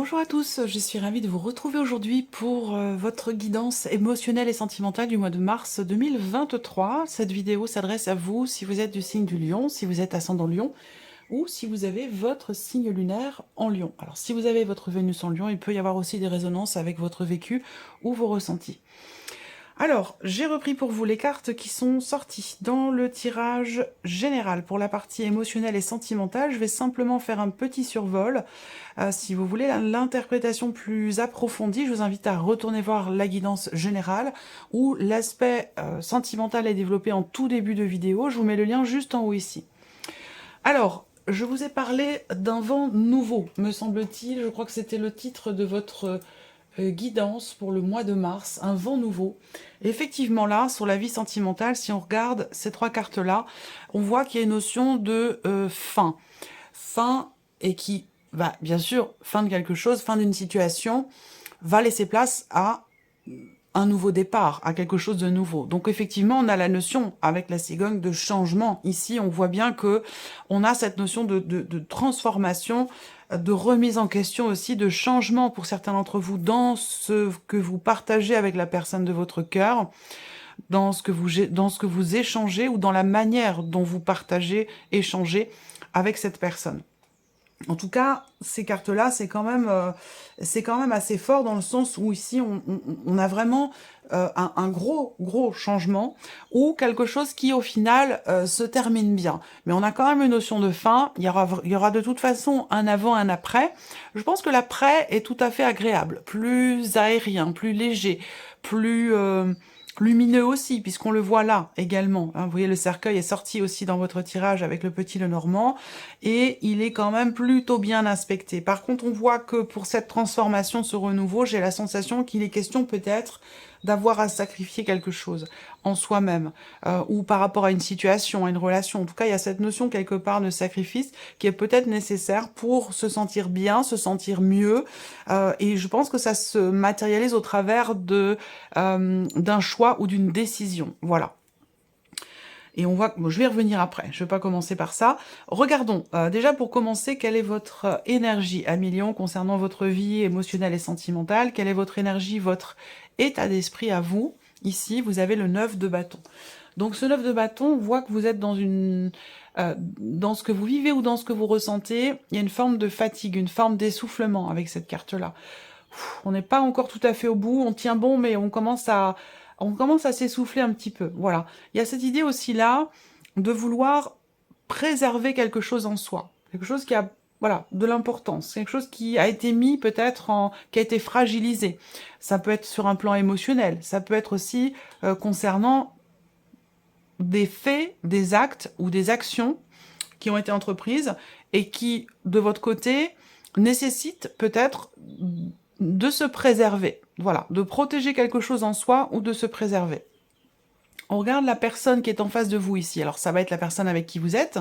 Bonjour à tous, je suis ravie de vous retrouver aujourd'hui pour votre guidance émotionnelle et sentimentale du mois de mars 2023. Cette vidéo s'adresse à vous si vous êtes du signe du Lion, si vous êtes ascendant Lion ou si vous avez votre signe lunaire en Lion. Alors si vous avez votre Vénus en Lion, il peut y avoir aussi des résonances avec votre vécu ou vos ressentis. Alors, j'ai repris pour vous les cartes qui sont sorties dans le tirage général. Pour la partie émotionnelle et sentimentale, je vais simplement faire un petit survol. Si vous voulez l'interprétation plus approfondie, je vous invite à retourner voir la guidance générale où l'aspect sentimental est développé en tout début de vidéo. Je vous mets le lien juste en haut ici. Alors, je vous ai parlé d'un vent nouveau, me semble-t-il. Je crois que c'était le titre de votre guidance pour le mois de mars, un vent nouveau. Et effectivement là, sur la vie sentimentale, si on regarde ces trois cartes-là, on voit qu'il y a une notion de fin. Fin et qui va, bien sûr, fin de quelque chose, fin d'une situation, va laisser place à un nouveau départ, à quelque chose de nouveau. Donc effectivement, on a la notion, avec la cigogne, de changement. Ici, on voit bien que on a cette notion de transformation, de remise en question aussi, de changement pour certains d'entre vous dans ce que vous partagez avec la personne de votre cœur, dans ce que vous échangez ou dans la manière dont vous partagez, échangez avec cette personne. En tout cas, ces cartes-là, c'est quand même assez fort dans le sens où ici, on a vraiment un gros changement ou quelque chose qui, au final, se termine bien. Mais on a quand même une notion de fin. Il y aura de toute façon un avant, un après. Je pense que l'après est tout à fait agréable, plus aérien, plus léger, plus lumineux aussi, puisqu'on le voit là également. Hein, vous voyez, le cercueil est sorti aussi dans votre tirage avec le petit Lenormand, et il est quand même plutôt bien inspecté. Par contre, on voit que pour cette transformation, ce renouveau, j'ai la sensation qu'il est question peut-être d'avoir à sacrifier quelque chose en soi-même, ou par rapport à une situation, à une relation. En tout cas, il y a cette notion quelque part de sacrifice qui est peut-être nécessaire pour se sentir bien, se sentir mieux, et je pense que ça se matérialise au travers d'un choix ou d'une décision. Voilà. Et on voit, bon, je vais y revenir après, je ne vais pas commencer par ça. Regardons, déjà pour commencer, quelle est votre énergie à Lion concernant votre vie émotionnelle et sentimentale? Quelle est votre énergie, votre état d'esprit à vous? Ici, vous avez le 9 de bâton. Donc ce 9 de bâton, on voit que vous êtes dans dans ce que vous vivez ou dans ce que vous ressentez, il y a une forme de fatigue, une forme d'essoufflement avec cette carte-là. On n'est pas encore tout à fait au bout, on tient bon, mais on commence à s'essouffler un petit peu. Voilà. Il y a cette idée aussi là de vouloir préserver quelque chose en soi. Quelque chose qui a, voilà, de l'importance. Quelque chose qui a été mis peut-être qui a été fragilisé. Ça peut être sur un plan émotionnel. Ça peut être aussi concernant des faits, des actes ou des actions qui ont été entreprises et qui, de votre côté, nécessitent peut-être de se préserver. Voilà, de protéger quelque chose en soi ou de se préserver. On regarde la personne qui est en face de vous ici. Alors ça va être la personne avec qui vous êtes,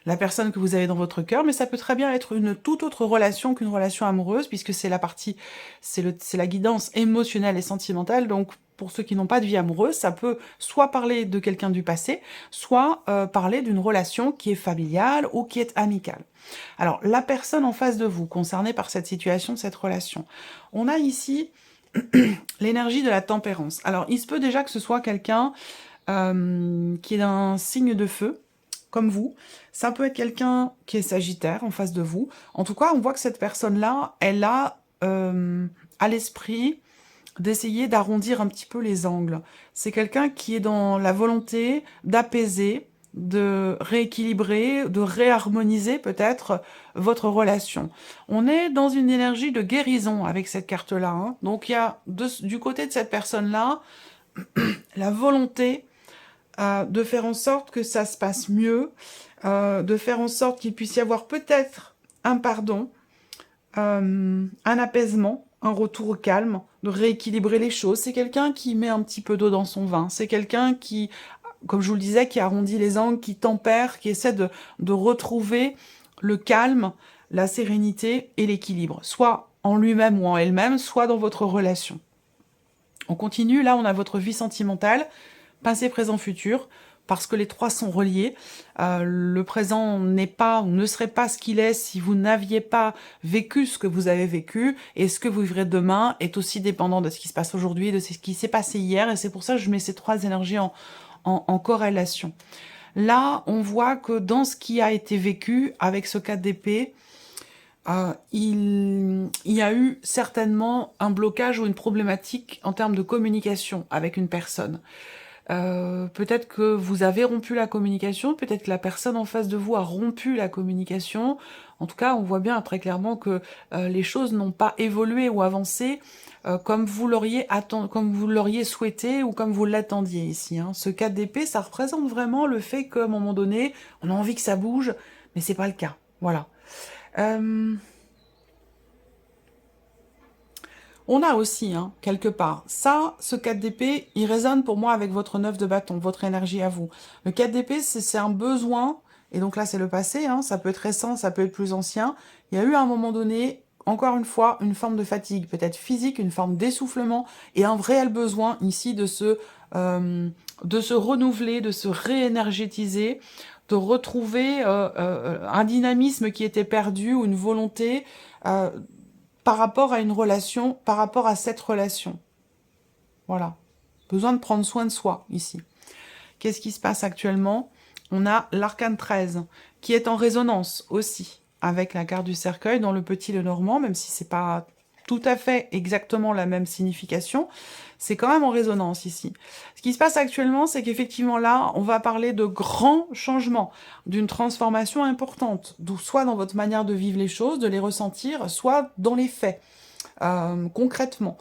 la personne que vous avez dans votre cœur, mais ça peut très bien être une toute autre relation qu'une relation amoureuse, puisque c'est la partie, c'est la guidance émotionnelle et sentimentale. Donc pour ceux qui n'ont pas de vie amoureuse, ça peut soit parler de quelqu'un du passé, soit parler d'une relation qui est familiale ou qui est amicale. Alors la personne en face de vous, concernée par cette situation, cette relation, on a ici l'énergie de la tempérance. Alors il se peut déjà que ce soit quelqu'un qui est d'un signe de feu, comme vous. Ça peut être quelqu'un qui est sagittaire en face de vous. En tout cas, on voit que cette personne-là, elle a à l'esprit d'essayer d'arrondir un petit peu les angles. C'est quelqu'un qui est dans la volonté d'apaiser, de rééquilibrer, de réharmoniser peut-être votre relation. On est dans une énergie de guérison avec cette carte-là. Hein. Donc il y a du côté de cette personne-là la volonté de faire en sorte que ça se passe mieux, de faire en sorte qu'il puisse y avoir peut-être un pardon, un apaisement, un retour au calme, de rééquilibrer les choses. C'est quelqu'un qui met un petit peu d'eau dans son vin. C'est quelqu'un qui, comme je vous le disais, qui arrondit les angles, qui tempère, qui essaie de retrouver le calme, la sérénité et l'équilibre, soit en lui-même ou en elle-même, soit dans votre relation. On continue, là on a votre vie sentimentale, passé, présent, futur. parce que les trois sont reliés. Le présent n'est pas ou ne serait pas ce qu'il est si vous n'aviez pas vécu ce que vous avez vécu, et ce que vous vivrez demain est aussi dépendant de ce qui se passe aujourd'hui, de ce qui s'est passé hier, et c'est pour ça que je mets ces trois énergies en corrélation. Là, on voit que dans ce qui a été vécu avec ce 4 d'épée, il y a eu certainement un blocage ou une problématique en termes de communication avec une personne. Peut-être que vous avez rompu la communication, peut-être que la personne en face de vous a rompu la communication. En tout cas, on voit bien très clairement que les choses n'ont pas évolué ou avancé comme vous l'auriez souhaité ou comme vous l'attendiez ici. Hein. Ce 4 d'épée, ça représente vraiment le fait qu'à un moment donné, on a envie que ça bouge, mais c'est pas le cas. Voilà. On a aussi, hein, quelque part, ça, ce 4 d'épée, il résonne pour moi avec votre 9 de bâton, votre énergie à vous. Le 4 d'épée, c'est un besoin, et donc là, c'est le passé, hein, ça peut être récent, ça peut être plus ancien. Il y a eu à un moment donné, encore une fois, une forme de fatigue, peut-être physique, une forme d'essoufflement, et un réel besoin ici de se renouveler, de se réénergétiser, de retrouver un dynamisme qui était perdu, ou une volonté par rapport à une relation, par rapport à cette relation. Voilà. Besoin de prendre soin de soi, ici. Qu'est-ce qui se passe actuellement? On a l'arcane 13, qui est en résonance aussi avec la carte du cercueil dans le petit Lenormand, même si c'est pas tout à fait exactement la même signification, c'est quand même en résonance ici. Ce qui se passe actuellement, c'est qu'effectivement là, on va parler de grands changements, d'une transformation importante, soit dans votre manière de vivre les choses, de les ressentir, soit dans les faits, concrètement.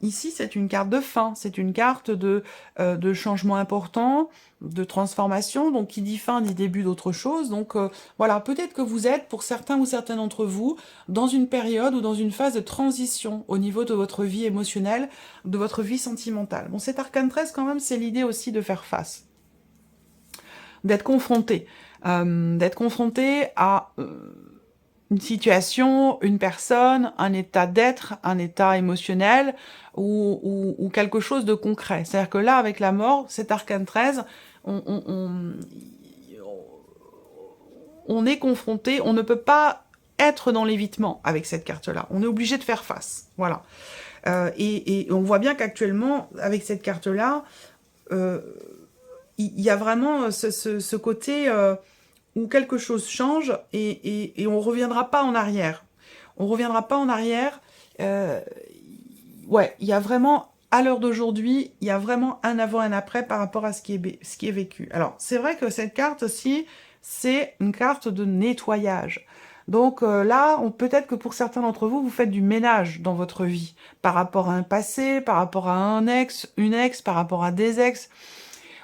Ici, c'est une carte de fin, c'est une carte de changement important, de transformation, donc qui dit fin dit début d'autre chose. Donc voilà, peut-être que vous êtes, pour certains ou certaines d'entre vous, dans une période ou dans une phase de transition au niveau de votre vie émotionnelle, de votre vie sentimentale. Bon, cet arcane 13, quand même, c'est l'idée aussi de faire face, d'être confronté à une situation, une personne, un état d'être, un état émotionnel ou quelque chose de concret. C'est-à-dire que là, avec la mort, cet arcane 13, on est confronté, on ne peut pas être dans l'évitement avec cette carte-là. On est obligé de faire face. Voilà. Et on voit bien qu'actuellement, avec cette carte-là, il y a vraiment ce côté... où quelque chose change et on ne reviendra pas en arrière. On ne reviendra pas en arrière. Ouais, il y a vraiment, à l'heure d'aujourd'hui, il y a vraiment un avant et un après par rapport à ce qui est vécu. Alors, c'est vrai que cette carte aussi, c'est une carte de nettoyage. Donc là, peut-être que pour certains d'entre vous, vous faites du ménage dans votre vie, par rapport à un passé, par rapport à un ex, une ex, par rapport à des ex,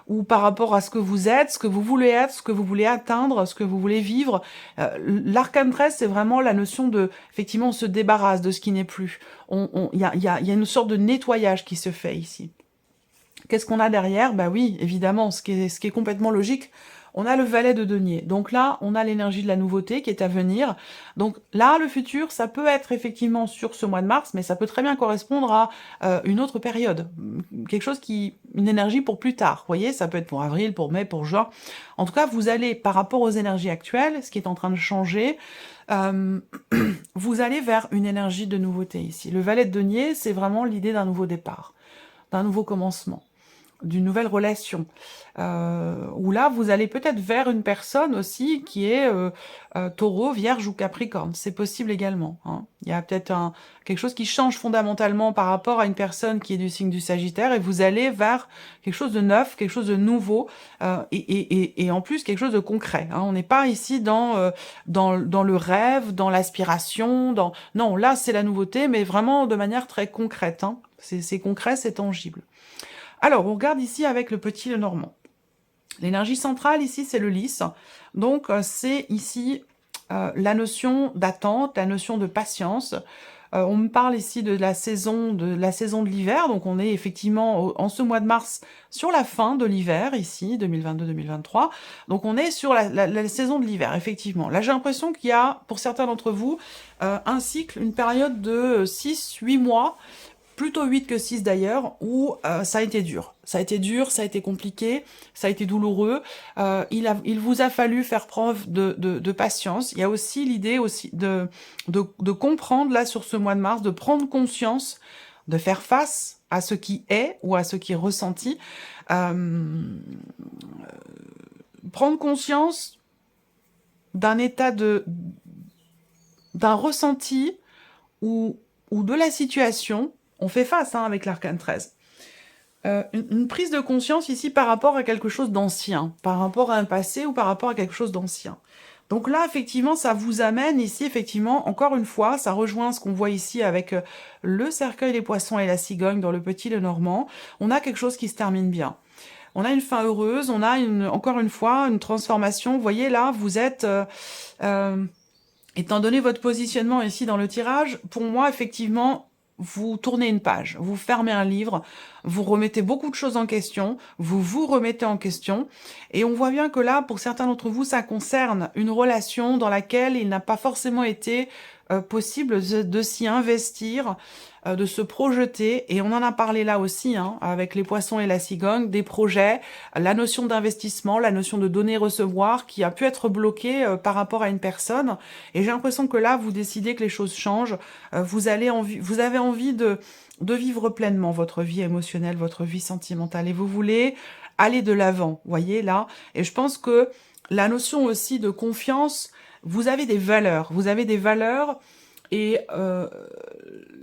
ou par rapport à ce que vous êtes, ce que vous voulez être, ce que vous voulez atteindre, ce que vous voulez vivre. L'arcane 13, c'est vraiment la notion de, effectivement, on se débarrasse de ce qui n'est plus. Il y a une sorte de nettoyage qui se fait ici. Qu'est-ce qu'on a derrière? Bah oui, évidemment, ce qui est complètement logique, on a le valet de denier. Donc là, on a l'énergie de la nouveauté qui est à venir. Donc là, le futur, ça peut être effectivement sur ce mois de mars, mais ça peut très bien correspondre à une autre période. Quelque chose une énergie pour plus tard. Vous voyez, ça peut être pour avril, pour mai, pour juin. En tout cas, vous allez, par rapport aux énergies actuelles, ce qui est en train de changer, vous allez vers une énergie de nouveauté ici. Le valet de denier, c'est vraiment l'idée d'un nouveau départ, d'un nouveau commencement, d'une nouvelle relation, où là, vous allez peut-être vers une personne aussi qui est taureau, vierge ou capricorne. C'est possible également. Hein. Il y a peut-être quelque chose qui change fondamentalement par rapport à une personne qui est du signe du Sagittaire, et vous allez vers quelque chose de neuf, quelque chose de nouveau, et en plus quelque chose de concret. Hein. On n'est pas ici dans le rêve, dans l'aspiration, non, là c'est la nouveauté, mais vraiment de manière très concrète. Hein. C'est concret, c'est tangible. Alors, on regarde ici avec le petit Lenormand. L'énergie centrale, ici, c'est le lys. Donc, c'est ici la notion d'attente, la notion de patience. On me parle ici de la saison de l'hiver. Donc, on est effectivement, en ce mois de mars, sur la fin de l'hiver, ici, 2022-2023. Donc, on est sur la saison de l'hiver, effectivement. Là, j'ai l'impression qu'il y a, pour certains d'entre vous, un cycle, une période de 6-8 mois, plutôt 8 que 6 d'ailleurs, où ça a été dur. Ça a été dur, ça a été compliqué, ça a été douloureux. Il vous a fallu faire preuve de patience. Il y a aussi l'idée aussi de comprendre, là, sur ce mois de mars, de prendre conscience, de faire face à ce qui est ou à ce qui est ressenti. Prendre conscience d'un état d'un ressenti ou de la situation. On fait face avec l'arcane 13. Une prise de conscience ici par rapport à quelque chose d'ancien, par rapport à un passé ou par rapport à quelque chose d'ancien. Donc là, effectivement, ça vous amène ici, effectivement, encore une fois, ça rejoint ce qu'on voit ici avec le cercueil, les poissons et la cigogne dans le Petit Lenormand. On a quelque chose qui se termine bien. On a une fin heureuse, on a encore une fois une transformation. Vous voyez là, vous êtes... étant donné votre positionnement ici dans le tirage, pour moi, effectivement, vous tournez une page, vous fermez un livre, vous remettez beaucoup de choses en question, vous vous remettez en question, et on voit bien que là, pour certains d'entre vous, ça concerne une relation dans laquelle il n'a pas forcément été possible de s'y investir, de se projeter, et on en a parlé là aussi, avec les poissons et la cigogne, des projets, la notion d'investissement, la notion de donner-recevoir qui a pu être bloquée par rapport à une personne, et j'ai l'impression que là, vous décidez que les choses changent, vous avez envie de vivre pleinement votre vie émotionnelle, votre vie sentimentale, et vous voulez aller de l'avant, voyez là, et je pense que la notion aussi de confiance, vous avez des valeurs, et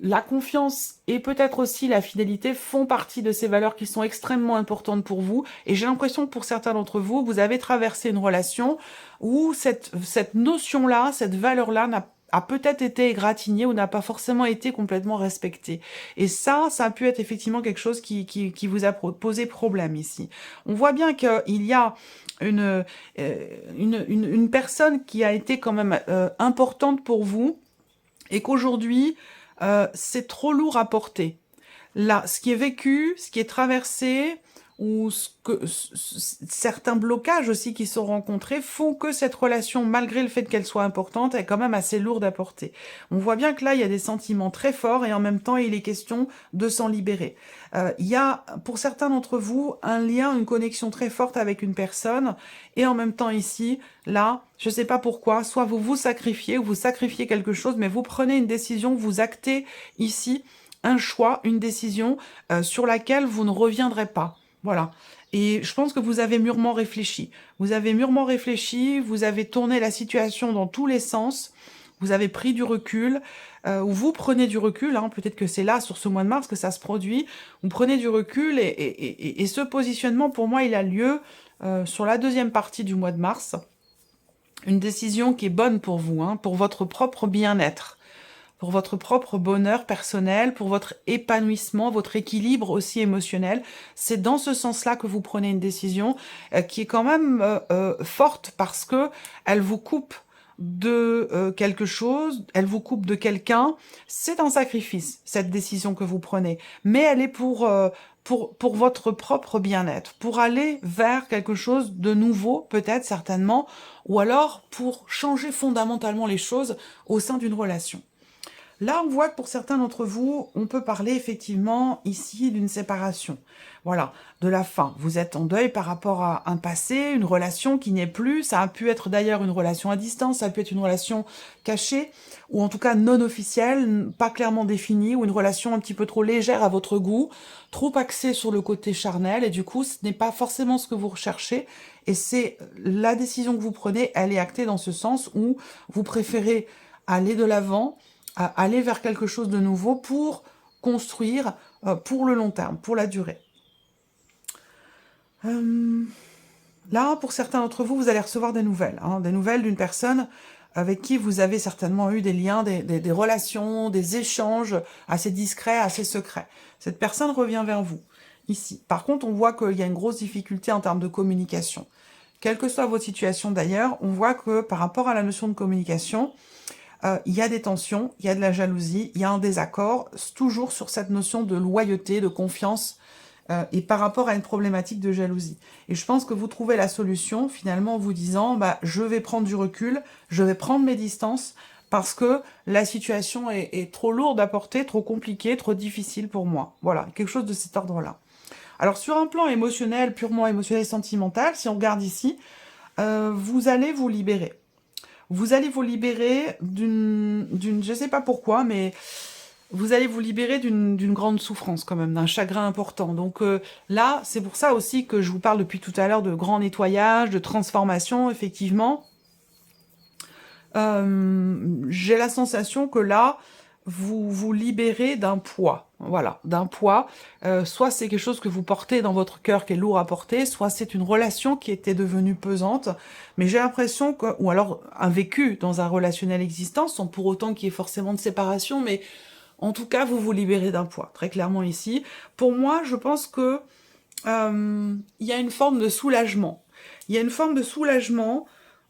la confiance et peut-être aussi la fidélité font partie de ces valeurs qui sont extrêmement importantes pour vous. Et j'ai l'impression que pour certains d'entre vous, vous avez traversé une relation où cette notion-là, cette valeur-là a peut-être été égratignée ou n'a pas forcément été complètement respectée. Et ça a pu être effectivement quelque chose qui vous a posé problème ici. On voit bien qu'il y a une personne qui a été quand même importante pour vous, et qu'aujourd'hui, c'est trop lourd à porter. Là, ce qui est vécu, ce qui est traversé, ou certains blocages aussi qui sont rencontrés font que cette relation, malgré le fait qu'elle soit importante, est quand même assez lourde à porter. On voit bien que là, il y a des sentiments très forts et en même temps, il est question de s'en libérer. Il y a, pour certains d'entre vous, un lien, une connexion très forte avec une personne et en même temps ici, là, je ne sais pas pourquoi, soit vous vous sacrifiez ou vous sacrifiez quelque chose, mais vous prenez une décision, vous actez ici un choix, une décision sur laquelle vous ne reviendrez pas. Voilà. Et je pense que vous avez mûrement réfléchi. Vous avez mûrement réfléchi, vous avez tourné la situation dans tous les sens, vous avez pris du recul, ou vous prenez du recul, peut-être que c'est là, sur ce mois de mars, que ça se produit, vous prenez du recul, et ce positionnement, pour moi, il a lieu sur la deuxième partie du mois de mars. Une décision qui est bonne pour vous, pour votre propre bien-être, pour votre propre bonheur personnel, pour votre épanouissement, votre équilibre aussi émotionnel. C'est dans ce sens-là que vous prenez une décision qui est quand même forte parce que elle vous coupe de quelque chose, elle vous coupe de quelqu'un. C'est un sacrifice, cette décision que vous prenez, mais elle est pour votre propre bien-être, pour aller vers quelque chose de nouveau, peut-être, certainement, ou alors pour changer fondamentalement les choses au sein d'une relation. Là, on voit que pour certains d'entre vous, on peut parler effectivement ici d'une séparation. Voilà, de la fin. Vous êtes en deuil par rapport à un passé, une relation qui n'est plus. Ça a pu être d'ailleurs une relation à distance, ça a pu être une relation cachée, ou en tout cas non officielle, pas clairement définie, ou une relation un petit peu trop légère à votre goût, trop axée sur le côté charnel, et du coup, ce n'est pas forcément ce que vous recherchez. Et c'est la décision que vous prenez, elle est actée dans ce sens où vous préférez aller de l'avant, à aller vers quelque chose de nouveau pour construire pour le long terme, pour la durée. Là, pour certains d'entre vous, vous allez recevoir des nouvelles d'une personne avec qui vous avez certainement eu des liens, des relations, des échanges assez discrets, assez secrets. Cette personne revient vers vous, ici. Par contre, on voit qu'il y a une grosse difficulté en termes de communication. Quelle que soit votre situation d'ailleurs, on voit que par rapport à la notion de communication, il y a des tensions, il y a de la jalousie, il y a un désaccord, toujours sur cette notion de loyauté, de confiance, et par rapport à une problématique de jalousie. Et je pense que vous trouvez la solution, finalement, en vous disant, je vais prendre du recul, je vais prendre mes distances, parce que la situation est trop lourde à porter, trop compliquée, trop difficile pour moi. Voilà, quelque chose de cet ordre-là. Alors sur un plan émotionnel, purement émotionnel et sentimental, si on regarde ici, vous allez vous libérer. Vous allez vous libérer je sais pas pourquoi, mais vous allez vous libérer d'une grande souffrance quand même, d'un chagrin important. Donc là, c'est pour ça aussi que je vous parle depuis tout à l'heure de grand nettoyage, de transformation, effectivement. J'ai la sensation que là, vous vous libérez d'un poids, voilà, d'un poids. Soit c'est quelque chose que vous portez dans votre cœur qui est lourd à porter, soit c'est une relation qui était devenue pesante. Mais j'ai l'impression que, ou alors un vécu dans un relationnel existant, sans pour autant qu'il y ait forcément de séparation, mais en tout cas, vous vous libérez d'un poids, très clairement ici. Pour moi, je pense que il y a une forme de soulagement. Il y a une forme de soulagement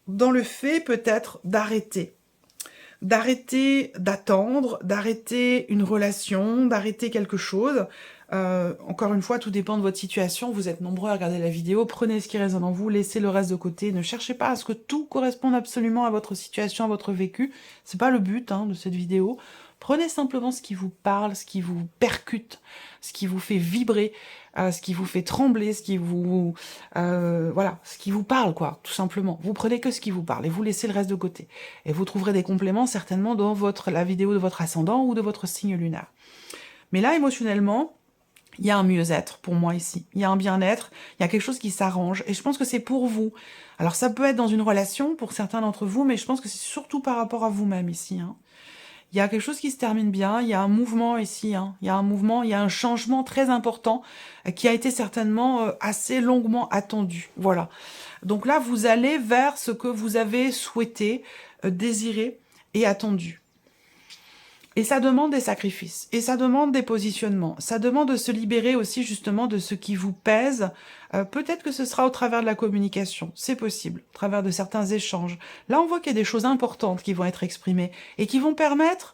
dans le fait peut-être d'arrêter d'attendre, d'arrêter une relation, d'arrêter quelque chose. Encore une fois, tout dépend de votre situation. Vous êtes nombreux à regarder la vidéo. Prenez ce qui résonne en vous, laissez le reste de côté. Ne cherchez pas à ce que tout corresponde absolument à votre situation, à votre vécu. C'est pas le but de cette vidéo. Prenez simplement ce qui vous parle, ce qui vous percute, ce qui vous fait vibrer, ce qui vous fait trembler, ce qui vous... voilà, ce qui vous parle, quoi, tout simplement. Vous prenez que ce qui vous parle et vous laissez le reste de côté. Et vous trouverez des compléments certainement dans la vidéo de votre ascendant ou de votre signe lunaire. Mais là, émotionnellement, il y a un mieux-être pour moi ici. Il y a un bien-être, il y a quelque chose qui s'arrange. Et je pense que c'est pour vous. Alors ça peut être dans une relation pour certains d'entre vous, mais je pense que c'est surtout par rapport à vous-même ici. Il y a quelque chose qui se termine bien, il y a un mouvement ici, il y a un mouvement, il y a un changement très important qui a été certainement assez longuement attendu. Voilà. Donc là, vous allez vers ce que vous avez souhaité, désiré et attendu. Et ça demande des sacrifices, et ça demande des positionnements, ça demande de se libérer aussi justement de ce qui vous pèse. Peut-être que ce sera au travers de la communication, c'est possible, au travers de certains échanges. Là, on voit qu'il y a des choses importantes qui vont être exprimées et qui vont permettre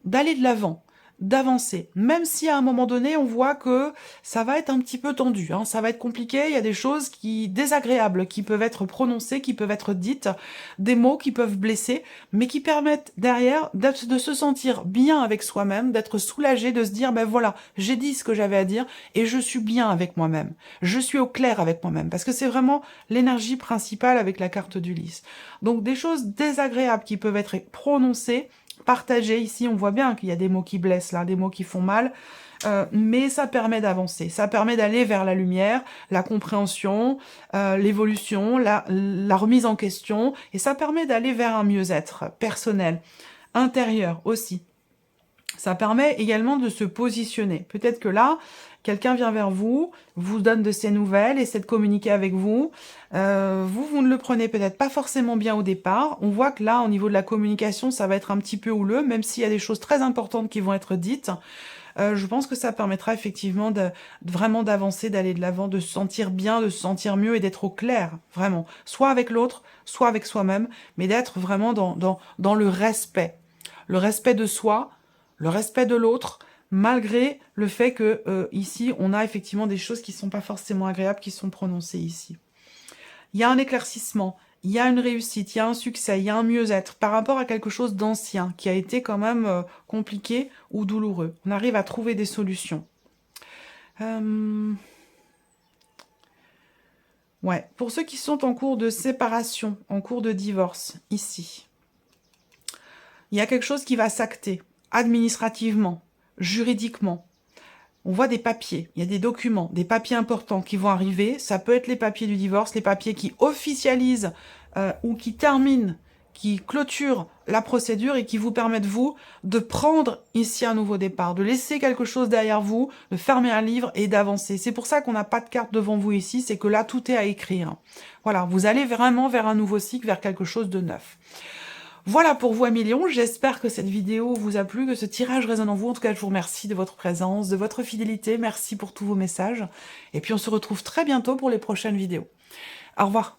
d'aller de l'avant, d'avancer. Même si à un moment donné, on voit que ça va être un petit peu tendu, ça va être compliqué, il y a des choses désagréables qui peuvent être prononcées, qui peuvent être dites, des mots qui peuvent blesser, mais qui permettent derrière de se sentir bien avec soi-même, d'être soulagé, de se dire, ben voilà, j'ai dit ce que j'avais à dire et je suis bien avec moi-même. Je suis au clair avec moi-même, parce que c'est vraiment l'énergie principale avec la carte d'Ulysse. Donc des choses désagréables qui peuvent être prononcées, partagé. Ici, on voit bien qu'il y a des mots qui blessent, là, des mots qui font mal, mais ça permet d'avancer, ça permet d'aller vers la lumière, la compréhension, l'évolution, la remise en question, et ça permet d'aller vers un mieux-être personnel, intérieur aussi. Ça permet également de se positionner. Peut-être que là, quelqu'un vient vers vous, vous donne de ses nouvelles, essaie de communiquer avec vous. Vous ne le prenez peut-être pas forcément bien au départ. On voit que là, au niveau de la communication, ça va être un petit peu houleux, même s'il y a des choses très importantes qui vont être dites. Je pense que ça permettra effectivement vraiment d'avancer, d'aller de l'avant, de se sentir bien, de se sentir mieux et d'être au clair, vraiment. Soit avec l'autre, soit avec soi-même, mais d'être vraiment dans le respect. Le respect de soi, le respect de l'autre, malgré le fait que ici, on a effectivement des choses qui ne sont pas forcément agréables qui sont prononcées ici. Il y a un éclaircissement, il y a une réussite, il y a un succès, il y a un mieux-être par rapport à quelque chose d'ancien qui a été quand même compliqué ou douloureux. On arrive à trouver des solutions. Ouais, pour ceux qui sont en cours de séparation, en cours de divorce, ici, il y a quelque chose qui va s'acter administrativement, juridiquement. On voit des papiers, il y a des documents, des papiers importants qui vont arriver. Ça peut être les papiers du divorce, les papiers qui officialisent ou qui terminent, qui clôturent la procédure et qui vous permettent, vous, de prendre ici un nouveau départ, de laisser quelque chose derrière vous, de fermer un livre et d'avancer. C'est pour ça qu'on n'a pas de carte devant vous ici, c'est que là, tout est à écrire. Voilà, vous allez vraiment vers un nouveau cycle, vers quelque chose de neuf. Voilà pour vous, Amélion. J'espère que cette vidéo vous a plu, que ce tirage résonne en vous. En tout cas, je vous remercie de votre présence, de votre fidélité. Merci pour tous vos messages. Et puis, on se retrouve très bientôt pour les prochaines vidéos. Au revoir.